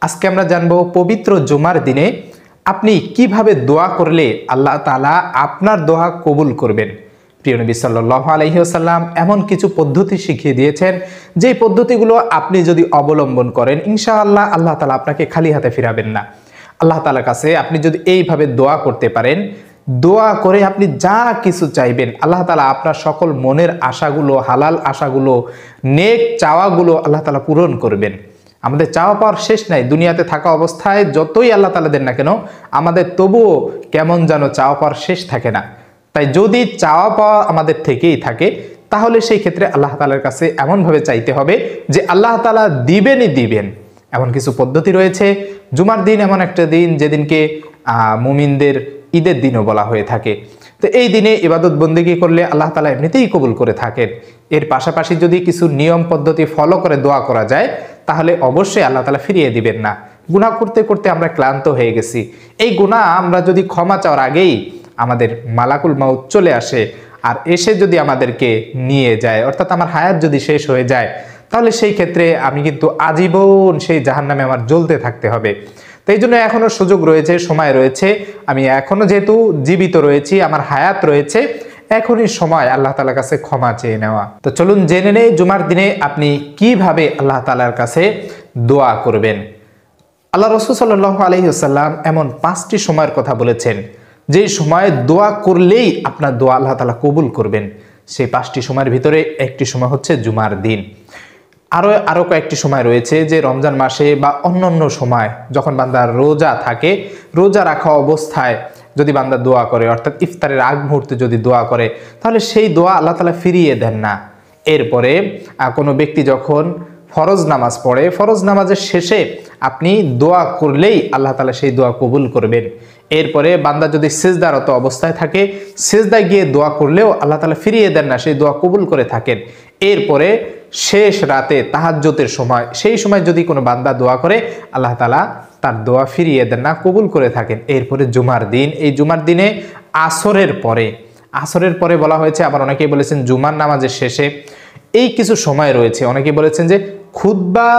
আজকে আমরা জানবো পবিত্র জুমার দিনে আপনি কিভাবে দোয়া করলে আল্লাহ তাআলা আপনার দোয়া কবুল করবেন। প্রিয় নবী সাল্লাল্লাহু আলাইহি ওয়াসাল্লাম এমন কিছু পদ্ধতি শিখিয়ে দিয়েছেন, যেই পদ্ধতিগুলো আপনি যদি অবলম্বন করেন ইনশাআল্লাহ আল্লাহ তাআলা আপনাকে খালি হাতে ফিরাবেন না। আল্লাহ তাআলার কাছে আপনি যদি এইভাবে দোয়া করতে পারেন, দোয়া করে আপনি যা কিছু চাইবেন আল্লাহ তাআলা আপনার সকল মনের আশাগুলো, হালাল আশাগুলো, নেক চাওয়াগুলো আল্লাহ তাআলা পূরণ করবেন। আমাদের চাওয়া পাওয়ার শেষ নাই। দুনিয়াতে থাকা অবস্থায় যতই আল্লাহ তাআলা দেন না কেন, আমাদের তবুও কেমন যেন চাওয়া পাওয়ার শেষ থাকে না। তাই যদি চাওয়া পাওয়া আমাদের থেকেই থাকে, তাহলে সেই ক্ষেত্রে আল্লাহ তাআলার কাছে এমনভাবে চাইতে হবে যে আল্লাহ তাআলা দিবেনই দিবেন। এমন কিছু পদ্ধতি রয়েছে। জুমার দিন এমন একটা দিন যেদিনকে মুমিনদের ঈদের দিনও বলা হয়ে থাকে। তো এই দিনে ইবাদত বন্দেগী করলে আল্লাহ তাআলা এমনিতেই কবুল করে থাকেন। এর পাশাপাশি যদি কিছু নিয়ম পদ্ধতি ফলো করে দোয়া করা যায়, তাহলে অবশ্যই আল্লাহ তাআলা ফিরিয়ে দিবেন না। গুনাহ করতে করতে আমরা ক্লান্ত হয়ে গেছি। এই গুনাহ আমরা যদি ক্ষমা চাওয়ার আগেই আমাদের মালাকুল মাউত চলে আসে আর এসে যদি আমাদেরকে নিয়ে যায়, অর্থাৎ আমার হায়াত যদি শেষ হয়ে যায়, তাহলে সেই ক্ষেত্রে আমি কিন্তু আজীবন সেই জাহান্নামে আমার জ্বলতে থাকতে হবে। তো এই জন্য এখনো সুযোগ রয়েছে, সময় রয়েছে। আমি এখনো যেহেতু জীবিত রয়েছি, আমার হায়াত রয়েছে, এখনই সময় আল্লাহ তাআলার কাছে ক্ষমা চেয়ে নেওয়া। তো চলুন জেনে নেই জুমার দিনে আপনি কিভাবে আল্লাহ তাআলার কাছে দোয়া করবেন। আল্লাহ রাসূল সাল্লাল্লাহু আলাইহি ওয়াসাল্লাম এমন 5টি সময়ের কথা বলেছেন, যেই সময়ে দোয়া করলেই আপনার দোয়া আল্লাহ তাআলা কবুল করবেন। সেই 5টি সময়ের ভিতরে একটি সময় হচ্ছে জুমার দিন। আরো কয়েকটি সময় রয়েছে, যে রমজান মাসে বা অন্যান্য সময় যখন বান্দা রোজা থাকে, রোজা রাখা অবস্থায় যদি বান্দা দোয়া করে, অর্থাৎ ইফতারের আগ মুহূর্তে যদি দোয়া করে, তাহলে সেই দোয়া আল্লাহ তাআলা ফিরিয়ে দেন না। এরপরে কোনো ব্যক্তি যখন ফরজ নামাজ পড়ে, ফরজ নামাজের শেষে আপনি দোয়া করলেই আল্লাহ তাআলা সেই দোয়া কবুল করবেন। এরপরে বান্দা যদি সিজদারত অবস্থায় থাকে, সিজদায় গিয়ে দোয়া করলেও আল্লাহ তাআলা ফিরিয়ে দেন না, সেই দোয়া কবুল করে থাকেন। এরপরে শেষ রাতে তাহাজ্জুদের সময়, সেই সময় যদি কোনো বান্দা দোয়া করে, আল্লাহ তাআলা তার দোয়া ফিরিয়ে দেন না, কবুল করে থাকেন। এরপরে জুমার দিন, এই জুমার দিনে আসরের পরে বলা হয়েছে, আবার অনেকেই বলেছেন জুমার নামাজের শেষে। এই কিছু সময় রয়েছে। অনেকেই বলেছেন যে খুতবা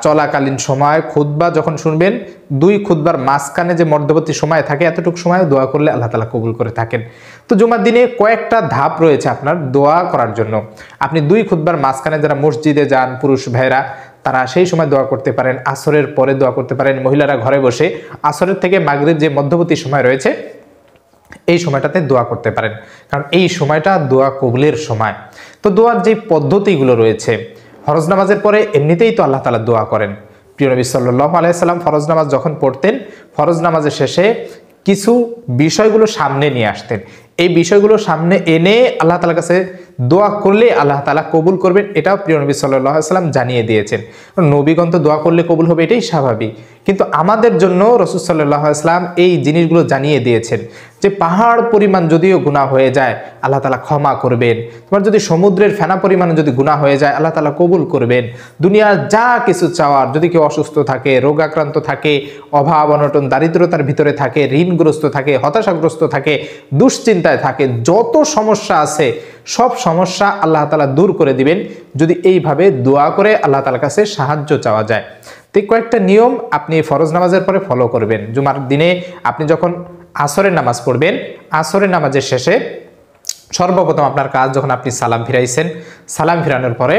চলাকালীন সময়, খুতবা যখন শুনবেন, 2 খুতবার মাঝখানে যে মধ্যবর্তী সময় থাকে, এতটুকু সময় দোয়া করলে আল্লাহ তাআলা কবুল করে থাকেন। তো জুমার দিনে কয়েকটা ধাপ রয়েছে আপনার দোয়া করার জন্য। আপনি 2 খুতবার মাঝখানে যারা মসজিদে যান, পুরুষ ভাইরা, তারা সেই সময় দোয়া করতে পারেন। আসরের পরে দোয়া করতে পারেন। মহিলারা ঘরে বসে আসরের থেকে মাগরিব যে মধ্যবর্তী সময় রয়েছে, এই সময়টাতে দোয়া করতে পারেন, কারণ এই সময়টা দোয়া কবুলের সময়। তো দোয়ার যে পদ্ধতিগুলো রয়েছে, ফরজ নামাজের পরে এমনিতেই তো আল্লাহ তাআলা দোয়া করেন। প্রিয় নবী সাল্লাল্লাহু আলাইহি সাল্লাম ফরজ নামাজ যখন পড়তেন, ফরজ নামাজের শেষে কিছু বিষয়গুলো সামনে নিয়ে আসতেন। এই বিষয়গুলো সামনে এনে আল্লাহ তাআলার কাছে দোয়া করলে আল্লাহ তাআলা কবুল করবেন, এটাও প্রিয় নবী সাল্লাল্লাহু আলাইহি সাল্লাম জানিয়ে দিয়েছেন। নবীগণ তো দোয়া করলে কবুল হবে, এটাই স্বাভাবিক। কিন্তু আমাদের জন্য রাসূল সাল্লাল্লাহু আলাইহি সাল্লাম এই জিনিসগুলো জানিয়ে দিয়েছেন যে পাহাড় পরিমাণ যদিও গুনাহ হয়ে যায়, আল্লাহ তাআলা ক্ষমা করবেন। তোমার যদি সমুদ্রের ফেনা পরিমাণ যদি গুনাহ হয়ে যায়, আল্লাহ তাআলা কবুল করবেন। দুনিয়ার যা কিছু চাওয়ার, যদি কেউ অসুস্থ থাকে, রোগাক্রান্ত থাকে, অভাব অনটন দারিদ্রতার ভিতরে থাকে, ঋণগ্রস্ত থাকে, হতাশাগ্রস্ত থাকে, দুশ্চিন্তায় থাকে, যত সমস্যা আছে সব সমস্যা আল্লাহ তাআলা দূর করে দিবেন, যদি এইভাবে দোয়া করে আল্লাহ তাআলার কাছে সাহায্য চাওয়া যায়। তো কয়েকটা নিয়ম আপনি ফরজ নামাজের পরে ফলো করবেন। জুমার দিনে আপনি যখন আসরের নামাজ পড়বেন, আসরের নামাজের শেষে সর্বপ্রথম আপনার কাজ, যখন আপনি সালাম ফিরাইছেন, সালাম ফিরানোর পরে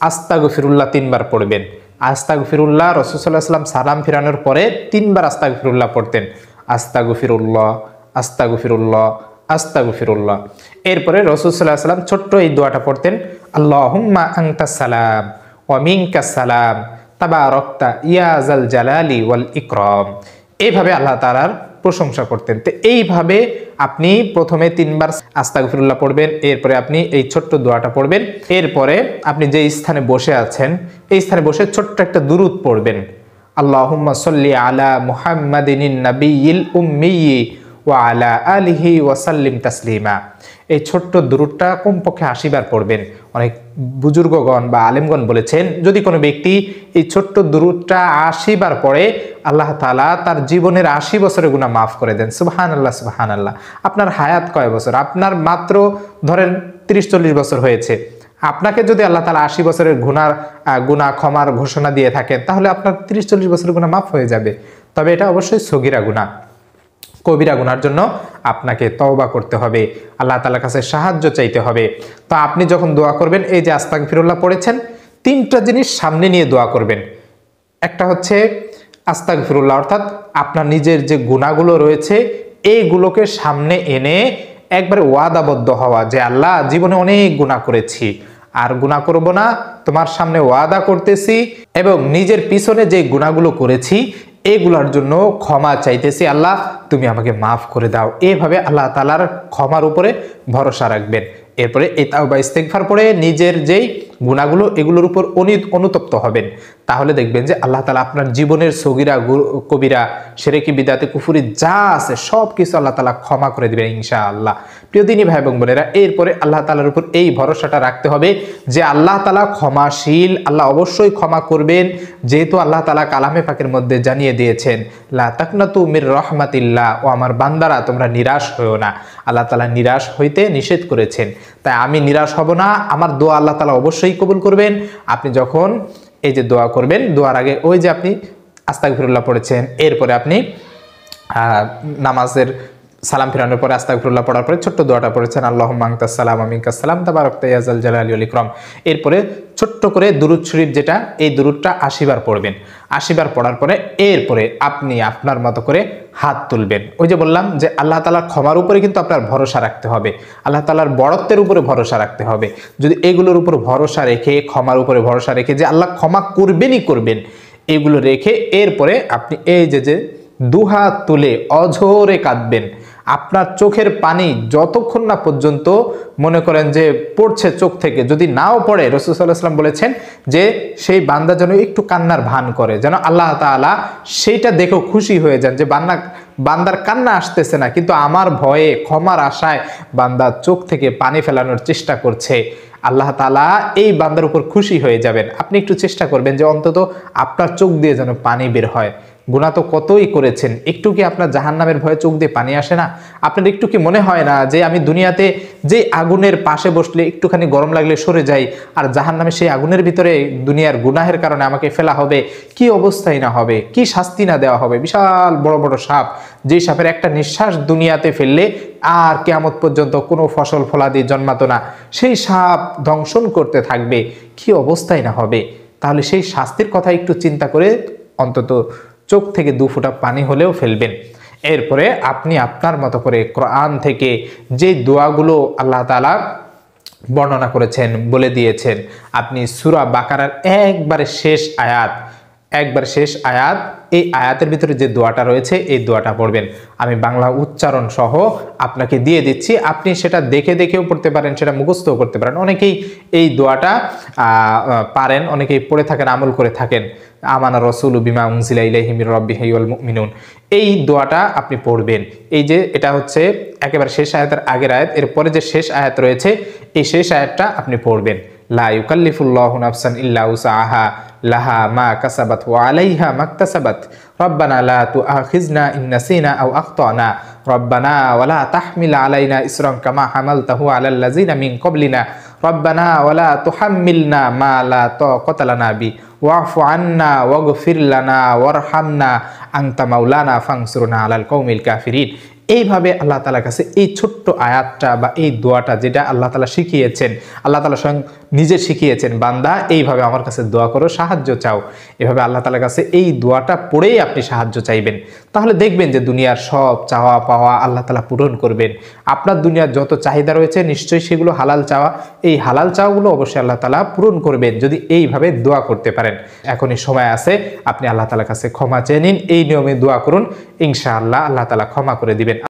আস্তাগফিরুল্লাহ 3 বার পড়বেন। আস্তাগফিরুল্লাহ, রাসূল সাল্লাল্লাহু আলাইহি ওয়াসাল্লাম সালাম ফিরানোর পরে 3 বার আস্তাগফিরুল্লাহ পড়তেন। আস্তাগফিরুল্লাহ, আস্তাগফিরুল্লাহ, আস্তাগফিরুল্লাহ। এরপরে রাসূল সাল্লাল্লাহু আলাইহি ওয়াসাল্লাম ছোট্ট এই দোয়াটা পড়তেন, আল্লাহুম্মা আনতাস সালাম ওয়া মিনকাস সালাম তাবারাকতা ইয়া যাল জালালি ওয়াল ইকরাম। এইভাবে আল্লাহ তাআলার প্রশংসা করতেন। তো এইভাবে আপনি প্রথমে 3 বার আস্তাগফিরুল্লাহ পড়বেন, এরপরে আপনি এই ছোট্ট দোয়াটা পড়বেন। এরপরে আপনি যে স্থানে বসে আছেন, এই স্থানে বসে ছোট্ট একটা দুরূদ পড়বেন, আল্লাহুম্মা সাল্লি আলা মুহাম্মাদিন নাবিয়্যিল উম্মিয়্যি ওয়া আলা আলিহি ওয়া সাল্লিম তাসলিমা। এই ছোট্ট দুরূদটা কমপক্ষে 80 বার পড়বেন। অনেক বুজুর্গগণ বা আলেমগণ বলেছেন, যদি কোনো ব্যক্তি এই ছোট্ট দুরূদটা 80 বার পড়ে, আল্লাহ তাআলা তার জীবনের 80 বছরের গুনাহ মাফ করে দেন। সুবহানাল্লাহ, সুবহানাল্লাহ। আপনার হায়াত কয় বছর? আপনার মাত্র ধরেন 30-40 বছর হয়েছে, আপনাকে যদি আল্লাহ তাআলা 80 বছরের গুনাহ ক্ষমার ঘোষণা দিয়ে থাকেন, তাহলে আপনার 30-40 বছরের গুনাহ মাফ হয়ে যাবে। তবে এটা অবশ্যই সগীরা গুনাহ। কবিরা গুনার জন্য আপনাকে তওবা করতে হবে, আল্লাহ তাআলার কাছে সাহায্য চাইতে হবে। তো আপনি যখন দোয়া করবেন, এই যে আস্তাগফিরুল্লাহ পড়েছেন, 3টা জিনিস সামনে নিয়ে দোয়া করবেন। একটা হচ্ছে আস্তাগফিরুল্লাহ, অর্থাৎ আপনার নিজের যে গুনাহগুলো রয়েছে এইগুলোকে সামনে এনে একবারে ওয়াদাবদ্ধ হওয়া যে আল্লাহ, জীবনে অনেক গুনাহ করেছি, আর গুনাহ করব না, তোমার সামনে ওয়াদা করতেছি, এবং নিজের পিছনে যে গুনাহগুলো করেছি এগুলোর জন্য ক্ষমা চাইতেছি, আল্লাহ তুমি আমাকে মাফ করে দাও। এভাবে আল্লাহ তাআলার ক্ষমার উপরে ভরসা রাখবেন। এরপরে এই তাওবা ইস্তেগফার পড়ে নিজের যেই গুনাহগুলো এগুলোর উপর অনুতপ্ত হবেন। তাহলে দেখবেন যে আল্লাহ তাআলা আপনার জীবনের সগীরা কবিরা শিরকি বিদআতে কুফরি যা আছে সব কিছু আল্লাহ তাআলা ক্ষমা করে দিবেন ইনশাআল্লাহ। প্রিয় দিনী ভাই এবং বোনেরা, এরপরে আল্লাহ তাআলার উপর এই ভরসাটা রাখতে হবে যে আল্লাহ তাআলা ক্ষমাশীল, আল্লাহ অবশ্যই ক্ষমা করবেন। যেহেতু আল্লাহ তাআলা কালামে পাকের মধ্যে জানিয়ে দিয়েছেন, লা তাকনাতু মির রাহমাতিল্লাহ, ও আমার বান্দারা তোমরা নিরাশ হইও না। আল্লাহ তাআলা নিরাশ হইতে নিষেধ করেছেন, তাই আমি নিরাশ হব না। আমার দোয়া আল্লাহ তাআলা অবশ্যই কবুল করবেন। আপনি যখন এই যে দোয়া করবেন, দোয়ার আগে ওই যে আপনি আস্তাগফিরুল্লাহ পড়েছেন, এরপরে আপনি নামাজের সালাম ফিরানোর পরে আস্তাগফিরুল্লাহ পড়ার পরে ছোট্ট দোয়াটা পড়েছেন, আল্লাহুম্মা আনতাস সালাম ওয়া মিনকাস সালাম তাবারাকতা ইয়া যাল জালালি ওয়াল ইকরাম। এরপরে ছোট্ট করে দুরূদ শরীফ, যেটা এই দুরূদটা 80 বার পড়বেন। 80 বার পড়ার পরে এরপরে আপনি আপনার মতো করে হাত তুলবেন। ওই যে বললাম যে আল্লাহ তাআলার ক্ষমার উপরে কিন্তু আপনার ভরসা রাখতে হবে, আল্লাহ তাআলার বড়ত্বের উপরে ভরসা রাখতে হবে। যদি এগুলোর উপর ভরসা রেখে, ক্ষমার উপরে ভরসা রেখে যে আল্লাহ ক্ষমা করবেনই করবেন, এগুলো রেখে এরপরে আপনি এই যে দুহাত তুলে অঝোরে কাঁদবেন। আপনার চোখের পানি যতক্ষণ না পর্যন্ত মনে করেন যে পড়ছে চোখ থেকে, যদি নাও পড়ে, রাসূল সাল্লাল্লাহু আলাইহি ওয়াসাল্লাম বলেছেন যে সেই বান্দা যেন একটু কান্নার ভান করে, যেন আল্লাহ তাআলা সেইটা দেখেও খুশি হয়ে যান যে বান্দার কান্না আসতেছে না, কিন্তু আমার ভয়ে, ক্ষমার আশায় বান্দা চোখ থেকে পানি ফেলানোর চেষ্টা করছে। আল্লাহ তাআলা এই বান্দার উপর খুশি হয়ে যাবেন। আপনি একটু চেষ্টা করবেন যে অন্তত আপনার চোখ দিয়ে যেন পানি বের হয়। গুনাহ তো কতই করেছেন, একটু কি আপনার জাহান্নামের ভয়ে চোখ দিয়ে পানি আসে না? আপনার একটু কি মনে হয় না যে আমি দুনিয়াতে যে আগুনের পাশে বসলে একটুখানি গরম লাগলে সরে যাই, আর জাহান্নামে সেই আগুনের ভিতরে দুনিয়ার গুনাহের কারণে আমাকে ফেলা হবে, কি অবস্থাই না হবে, কি শাস্তি না দেওয়া হবে। বিশাল বড় বড় সাপ, যেই সাপের একটা নিঃশ্বাস দুনিয়াতে ফেললে আর কিয়ামত পর্যন্ত কোনো ফসল ফলাদি জন্মাতো না, সেই সাপ দংশন করতে থাকবে, কি অবস্থাই না হবে। তাহলে সেই শাস্তির কথা একটু চিন্তা করে অন্তত চোখ থেকে 2 ফোঁটা পানি হলেও ফেলবেন। এরপরে আপনি আপনার মতো করে কোরআন থেকে যে দোয়াগুলো আল্লাহ তাআলা বর্ণনা করেছেন, বলে দিয়েছেন, আপনি সূরা বাকারার একবারে শেষ আয়াত, এই আয়াতের ভিতরে যে দোয়াটা রয়েছে এই দোয়াটা পড়বেন। আমি বাংলা উচ্চারণ সহ আপনাকে দিয়ে দিচ্ছি, আপনি সেটা দেখেও পড়তে পারেন, সেটা মুখস্থও করতে পারেন। অনেকেই এই দোয়াটা পারেন, অনেকেই পড়ে থাকেন, আমল করে থাকেন। আমানা রাসূলু বিমা উনজিলা ইলাইহি মির রাব্বিহি ওয়াল মুমিনুন, এই দোয়াটা আপনি পড়বেন। এই যে এটা হচ্ছে একেবারে শেষ আয়াতের আগের আয়াত, এরপরে যে শেষ আয়াত রয়েছে এই শেষ আয়াতটা আপনি পড়বেন। লা ইউকাল্লিফুল্লাহু নাফসান ইল্লা উসআহা লাহা মা কাসাবাত ওয়া আলাইহা মাকতাসাবাত রব্বানা লা তুআখিযনা ইন নাসিনা আও আখতানা রব্বানা ওয়ালা তাহমিল আলাইনা ইসরান কামা হামালতাহু আলাল লাযিনা মিন ক্বাবলিনা রব্বানা ওয়ালা তুহাম্মিলনা মা লা তাকাতা লানা বি ওয়াফু আন্না ওয়াগফির লানা ওয়ারহামনা আনতা মাওলানা ফানসুরনা আলাল কওমিল কাফিরিন। এইভাবে আল্লাহ তাআলার কাছে এই ছোট্ট আয়াতটা বা এই দোয়াটা, যেটা আল্লাহ তাআলা শিখিয়েছেন, আল্লাহ তাআলা স্বয়ং নিজে শিখিয়েছেন, বান্দা এইভাবে আমার কাছে দোয়া করো, সাহায্য চাও। এভাবে আল্লাহ তাআলার কাছে এই দোয়াটা পড়েই আপনি সাহায্য চাইবেন। তাহলে দেখবেন যে দুনিয়ার সব চাওয়া পাওয়া আল্লাহ তাআলা পূরণ করবেন। আপনার দুনিয়ার যত চাহিদা রয়েছে নিশ্চয়ই সেগুলো হালাল চাওয়া, এই হালাল চাওয়াগুলো অবশ্যই আল্লাহ তাআলা পূরণ করবেন যদি এইভাবে দোয়া করতে পারেন। এখনই সময় আছে, আপনি আল্লাহ তাআলার কাছে ক্ষমা চেয়ে নিন, এই নিয়মে দোয়া করুন, ইনশাআল্লাহ আল্লাহ তাআলা ক্ষমা করে দিবেন।